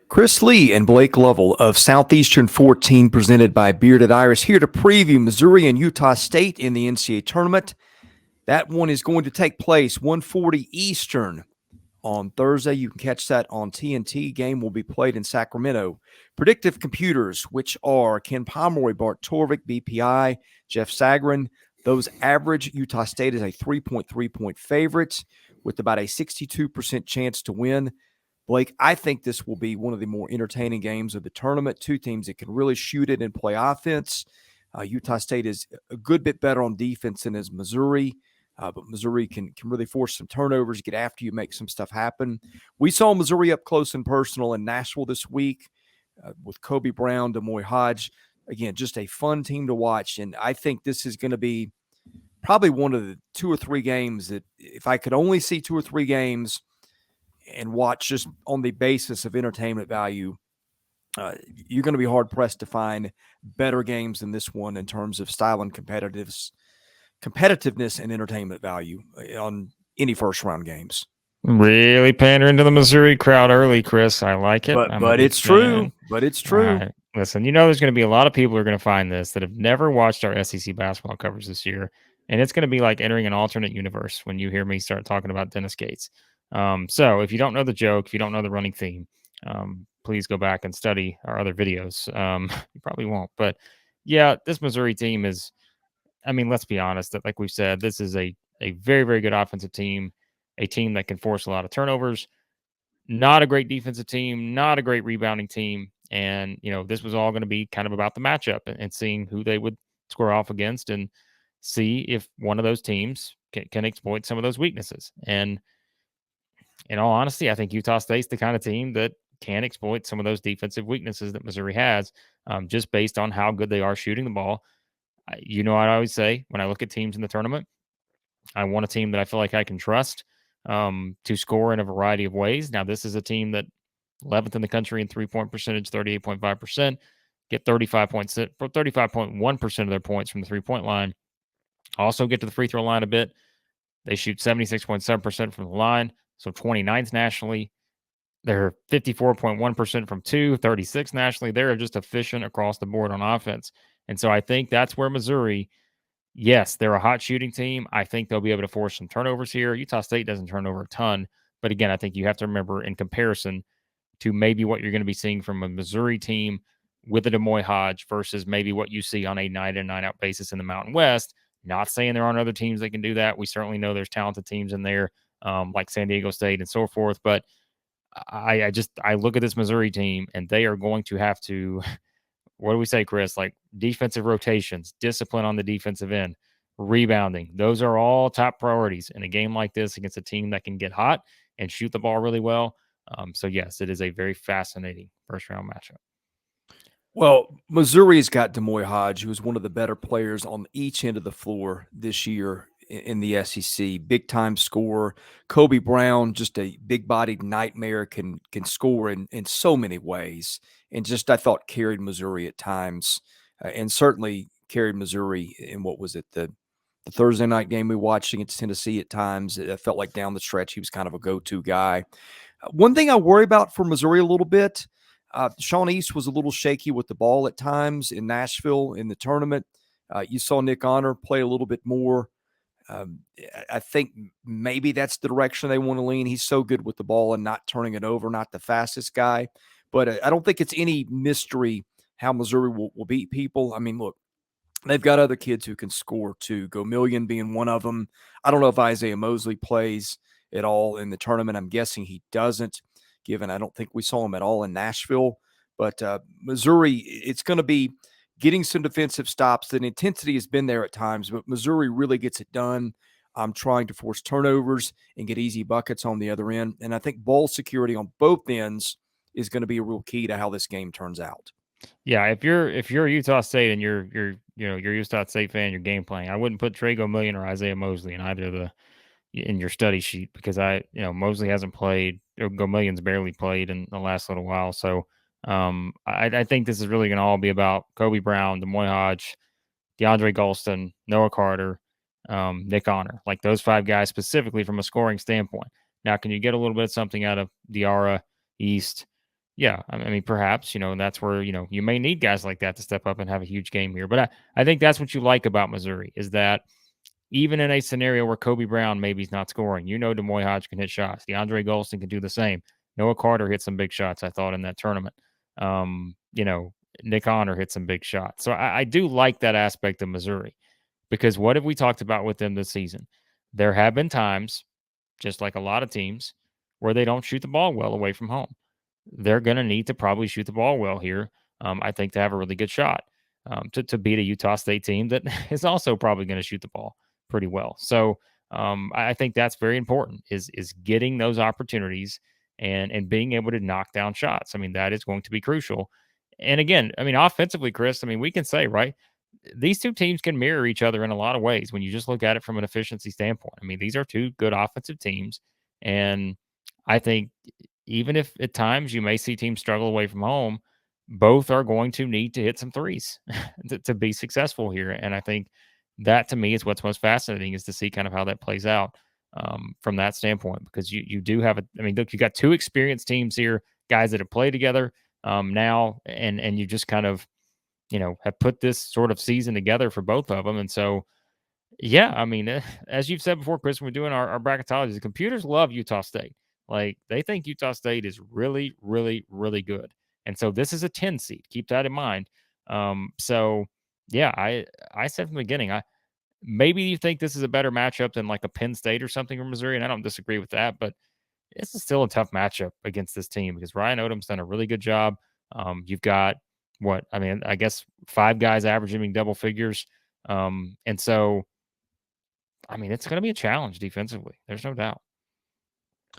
Chris Lee and Blake Lovell of Southeastern 14, presented by Bearded Iris, here to preview Missouri and Utah State in the NCAA tournament. That one is going to take place 1:40 Eastern on Thursday. You can catch that on TNT. Game will be played in Sacramento. Predictive Computers, which are Ken Pomeroy, Bart Torvik, BPI, Jeff Sagarin. Those average Utah State is a 3.3-point favorite with about a 62% chance to win. Blake, I think this will be one of the more entertaining games of the tournament. Two teams that can really shoot it and play offense. Utah State is a good bit better on defense than is Missouri, but Missouri can really force some turnovers, get after you, make some stuff happen. We saw Missouri up close and personal in Nashville this week with Kobe Brown, Demoy Hodge. Again, just a fun team to watch, and I think this is going to be probably one of the two or three games that if I could only see two or three games – and watch just on the basis of entertainment value, you're going to be hard-pressed to find better games than this one in terms of style and competitiveness and entertainment value on any first-round games. Really pandering to the Missouri crowd early, Chris. I like it. But it's true. But it's true. Right. Listen, there's going to be a lot of people who are going to find this that have never watched our SEC basketball coverage this year, and it's going to be like entering an alternate universe when you hear me start talking about Dennis Gates. So if you don't know the joke, if you don't know the running theme, please go back and study our other videos. You probably won't. But, yeah, this Missouri team is, let's be honest, that like we've said, this is a very, very good offensive team, a team that can force a lot of turnovers, not a great defensive team, not a great rebounding team. And, this was all going to be kind of about the matchup and seeing who they would square off against and see if one of those teams can exploit some of those weaknesses. And in all honesty, I think Utah State's the kind of team that can exploit some of those defensive weaknesses that Missouri has, just based on how good they are shooting the ball. I always say when I look at teams in the tournament, I want a team that I feel like I can trust to score in a variety of ways. Now, this is a team that 11th in the country in three-point percentage, 38.5%, get 35.1% of their points from the three-point line. Also get to the free throw line a bit. They shoot 76.7% from the line, so 29th nationally. They're 54.1% from two, 36 nationally. They're just efficient across the board on offense. And so I think that's where Missouri, yes, they're a hot shooting team. I think they'll be able to force some turnovers here. Utah State doesn't turn over a ton. But again, I think you have to remember in comparison to maybe what you're going to be seeing from a Missouri team with a Demoy Hodge versus maybe what you see on a night in, night out basis in the Mountain West. Not saying there aren't other teams that can do that. We certainly know there's talented teams in there, like San Diego State and so forth. But I look at this Missouri team and they are going to have to, what do we say, Chris? Like defensive rotations, discipline on the defensive end, rebounding. Those are all top priorities in a game like this against a team that can get hot and shoot the ball really well. So, yes, it is a very fascinating first-round matchup. Well, Missouri's got Demoy Hodge, who is one of the better players on each end of the floor this year in the SEC. Big-time scorer. Kobe Brown, just a big-bodied nightmare, can score in so many ways. And just, I thought, carried Missouri at times. And certainly carried Missouri in, what was it, the Thursday night game we watched against Tennessee at times. It felt like down the stretch he was kind of a go-to guy. One thing I worry about for Missouri a little bit, Sean East was a little shaky with the ball at times in Nashville in the tournament. You saw Nick Honor play a little bit more. I think maybe that's the direction they want to lean. He's so good with the ball and not turning it over, not the fastest guy. But I don't think it's any mystery how Missouri will beat people. I mean, look, they've got other kids who can score too, Gomillion being one of them. I don't know if Isaiah Mosley plays at all in the tournament. I'm guessing he doesn't, given I don't think we saw him at all in Nashville. But Missouri, it's going to be getting some defensive stops. The intensity has been there at times, but Missouri really gets it done. I'm trying to force turnovers and get easy buckets on the other end. And I think ball security on both ends is going to be a real key to how this game turns out. Yeah, if you're Utah State and you're Utah State fan, you're game playing, I wouldn't put Trey Gomillion or Isaiah Mosley in either of in your study sheet because Mosley hasn't played, or Gomillion's barely played in the last little while. So I think this is really going to all be about Kobe Brown, Demoy Hodge, DeAndre Golston, Noah Carter, Nick Honor, like those five guys specifically from a scoring standpoint. Now, can you get a little bit of something out of Diarra, East, Yeah, I mean, perhaps, and that's where, you may need guys like that to step up and have a huge game here. But I think that's what you like about Missouri is that even in a scenario where Kobe Brown maybe he's not scoring, Demoy Hodge can hit shots. DeAndre Golston can do the same. Noah Carter hit some big shots, I thought, in that tournament. Nick Honor hit some big shots. So I do like that aspect of Missouri because what have we talked about with them this season? There have been times, just like a lot of teams, where they don't shoot the ball well away from home. They're going to need to probably shoot the ball well here, I think, to have a really good shot to beat a Utah State team that is also probably going to shoot the ball pretty well. So I think that's very important is getting those opportunities and being able to knock down shots. I mean, that is going to be crucial. And again, I mean, offensively, Chris, I mean, we can say, right, these two teams can mirror each other in a lot of ways when you just look at it from an efficiency standpoint. I mean, these are two good offensive teams. And I think even if at times you may see teams struggle away from home, both are going to need to hit some threes to be successful here. And I think that to me is what's most fascinating is to see kind of how that plays out from that standpoint, because you do have I mean, look, you got two experienced teams here, guys that have played together now, and you just kind of, have put this sort of season together for both of them. And so, yeah, I mean, as you've said before, Chris, when we're doing our bracketology, the computers love Utah State. Like they think Utah State is really, really, really good. And so this is a 10 seed. Keep that in mind. So yeah, I said from the beginning, maybe you think this is a better matchup than like a Penn State or something or Missouri, and I don't disagree with that, but this is still a tough matchup against this team because Ryan Odom's done a really good job. You've got what I mean, I guess 5 guys averaging double figures. And so I mean, it's going to be a challenge defensively. There's no doubt.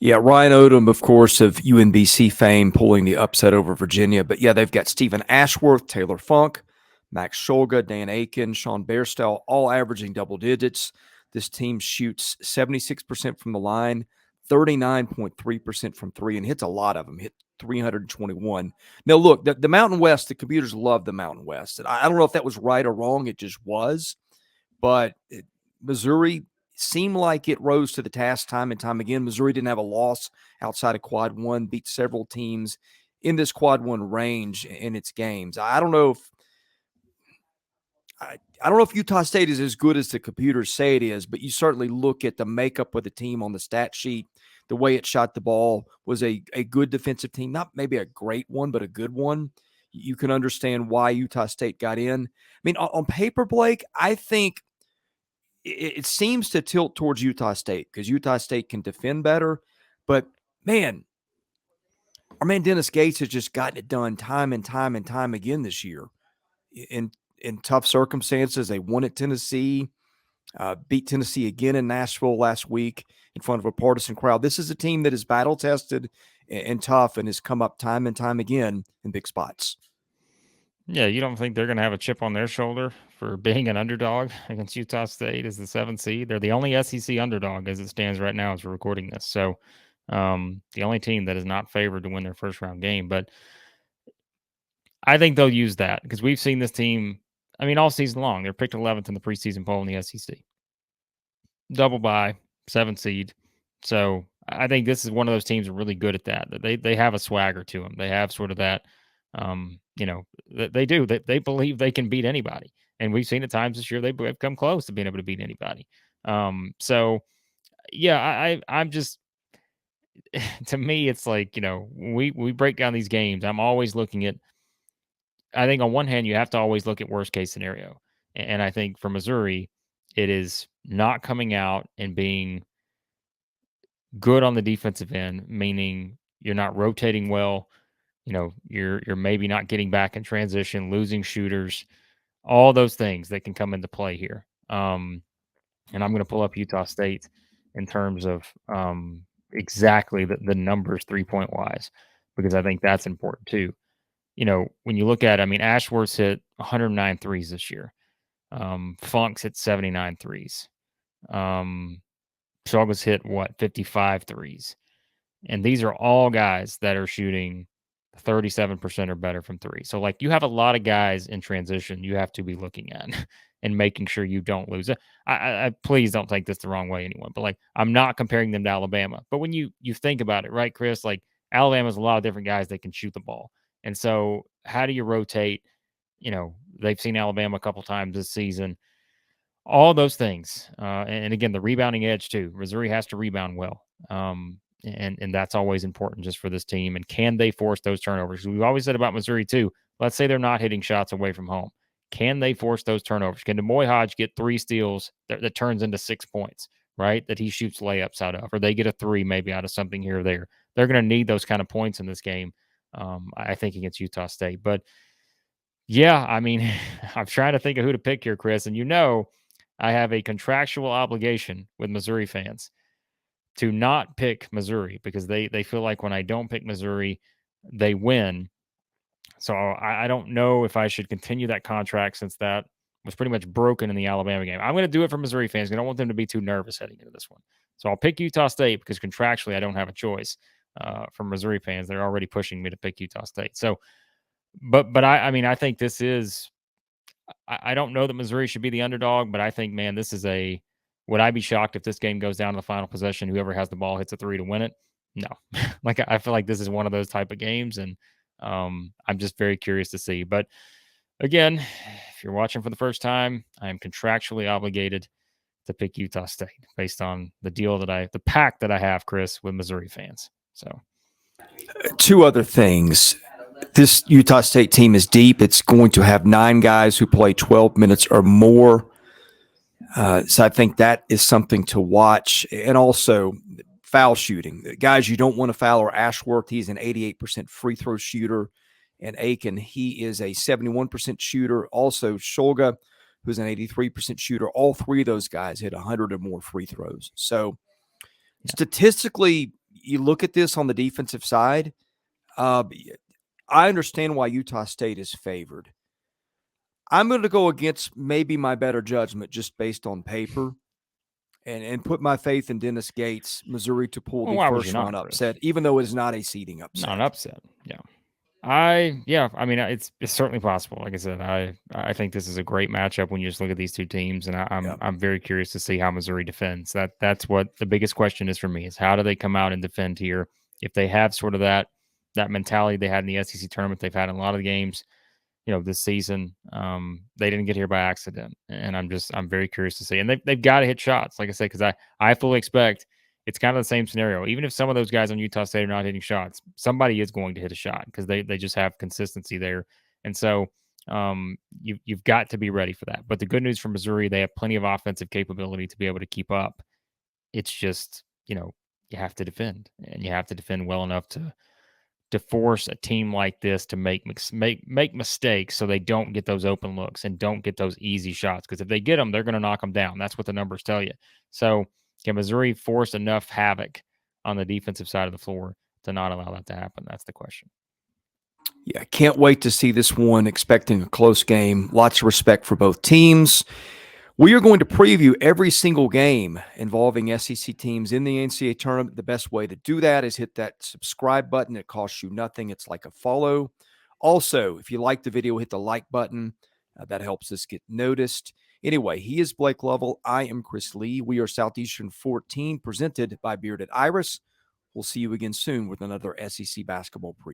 Yeah, Ryan Odom, of course, of UNBC fame, pulling the upset over Virginia. But yeah, they've got Stephen Ashworth, Taylor Funk, Max Shulga, Dan Aiken, Sean Bairstow, all averaging double digits. This team shoots 76% from the line, 39.3% from three, and hits a lot of them, hit 321. Now, look, the Mountain West, the computers love the Mountain West. And I don't know if that was right or wrong. It just was. But Missouri seemed like it rose to the task time and time again. Missouri didn't have a loss outside of quad one, beat several teams in this quad one range in its games. I don't know if Utah State is as good as the computers say it is, but you certainly look at the makeup of the team on the stat sheet. The way it shot the ball was a good defensive team, not maybe a great one, but a good one. You can understand why Utah State got in. I mean, on paper, Blake, I think it seems to tilt towards Utah State because Utah State can defend better. But, man, our man Dennis Gates has just gotten it done time and time and time again this year. In tough circumstances, they won at Tennessee, beat Tennessee again in Nashville last week in front of a partisan crowd. This is a team that is battle-tested and tough and has come up time and time again in big spots. Yeah, you don't think they're going to have a chip on their shoulder for being an underdog against Utah State as the 7th seed? They're the only SEC underdog as it stands right now as we're recording this. So the only team that is not favored to win their first round game. But I think they'll use that because we've seen this team, I mean, all season long. They're picked 11th in the preseason poll in the SEC. Double bye, 7th seed. So I think this is one of those teams that are really good at that. They have a swagger to them. They have sort of that, they do. They believe they can beat anybody. And we've seen at times this year they've come close to being able to beat anybody. So, yeah, I'm just, to me, it's like, we break down these games. I'm always looking at, I think on one hand, you have to always look at worst case scenario. And I think for Missouri, it is not coming out and being good on the defensive end, meaning you're not rotating well. You're maybe not getting back in transition, losing shooters, all those things that can come into play here. And I'm going to pull up Utah State in terms of exactly the numbers 3-point wise, because I think that's important too. When you look at, I mean, Ashworth's hit 109 threes this year. Funk's hit 79 threes. Shulga's hit 55 threes. And these are all guys that are shooting 37% or better from three. So, like, you have a lot of guys in transition you have to be looking at and making sure you don't lose it. I please don't take this the wrong way, anyone, but like, I'm not comparing them to Alabama. But when you think about it, right, Chris, like Alabama has a lot of different guys that can shoot the ball. And so how do you rotate? They've seen Alabama a couple times this season. All those things. And again, the rebounding edge too. Missouri has to rebound well. And that's always important just for this team. And can they force those turnovers? We've always said about Missouri too. Let's say they're not hitting shots away from home. Can they force those turnovers? Can Demoy Hodge get 3 steals that turns into 6 points, right? That he shoots layups out of, or they get a 3 maybe out of something here or there. They're going to need those kind of points in this game, I think, against Utah State. But yeah, I mean, I'm trying to think of who to pick here, Chris. And I have a contractual obligation with Missouri fans to not pick Missouri because they feel like when I don't pick Missouri, they win. So I don't know if I should continue that contract since that was pretty much broken in the Alabama game. I'm going to do it for Missouri fans. I don't want them to be too nervous heading into this one. So I'll pick Utah State because contractually I don't have a choice. For Missouri fans, they're already pushing me to pick Utah State. So, but I think this is. I don't know that Missouri should be the underdog, but I think, man, this is would I be shocked if this game goes down to the final possession? Whoever has the ball hits a 3 to win it? No. I feel like this is one of those type of games, and I'm just very curious to see. But again, if you're watching for the first time, I am contractually obligated to pick Utah State based on the pact that I have, Chris, with Missouri fans. So 2 other things. This Utah State team is deep. It's going to have 9 guys who play 12 minutes or more. So I think that is something to watch. And also foul shooting. The guys you don't want to foul are Ashworth. He's an 88% free throw shooter. And Aiken, he is a 71% shooter. Also Shulga, who's an 83% shooter. All 3 of those guys hit 100 or more free throws. So statistically, you look at this on the defensive side, I understand why Utah State is favored. I'm going to go against maybe my better judgment just based on paper and put my faith in Dennis Gates, Missouri, to pull the first round upset, even though it is not a seeding upset. Not an upset, yeah. I mean, it's certainly possible. Like I said, I think this is a great matchup when you just look at these 2 teams, and I'm very curious to see how Missouri defends. That's what the biggest question is for me: is how do they come out and defend here? If they have sort of that mentality they had in the SEC tournament, they've had in a lot of the games, this season. They didn't get here by accident, and I'm very curious to see. And they've got to hit shots, like I said, because I fully expect. It's kind of the same scenario. Even if some of those guys on Utah State are not hitting shots, somebody is going to hit a shot because they just have consistency there. And so you've got to be ready for that. But the good news for Missouri, they have plenty of offensive capability to be able to keep up. It's just, you have to defend, and you have to defend well enough to force a team like this to make mistakes so they don't get those open looks and don't get those easy shots. Because if they get them, they're going to knock them down. That's what the numbers tell you. So can Missouri force enough havoc on the defensive side of the floor to not allow that to happen? That's the question. Yeah, can't wait to see this one. Expecting a close game. Lots of respect for both teams. We are going to preview every single game involving SEC teams in the NCAA tournament. The best way to do that is hit that subscribe button. It costs you nothing. It's like a follow. Also, if you like the video, hit the like button. That helps us get noticed. Anyway, he is Blake Lovell. I am Chris Lee. We are Southeastern 14, presented by Bearded Iris. We'll see you again soon with another SEC basketball preview.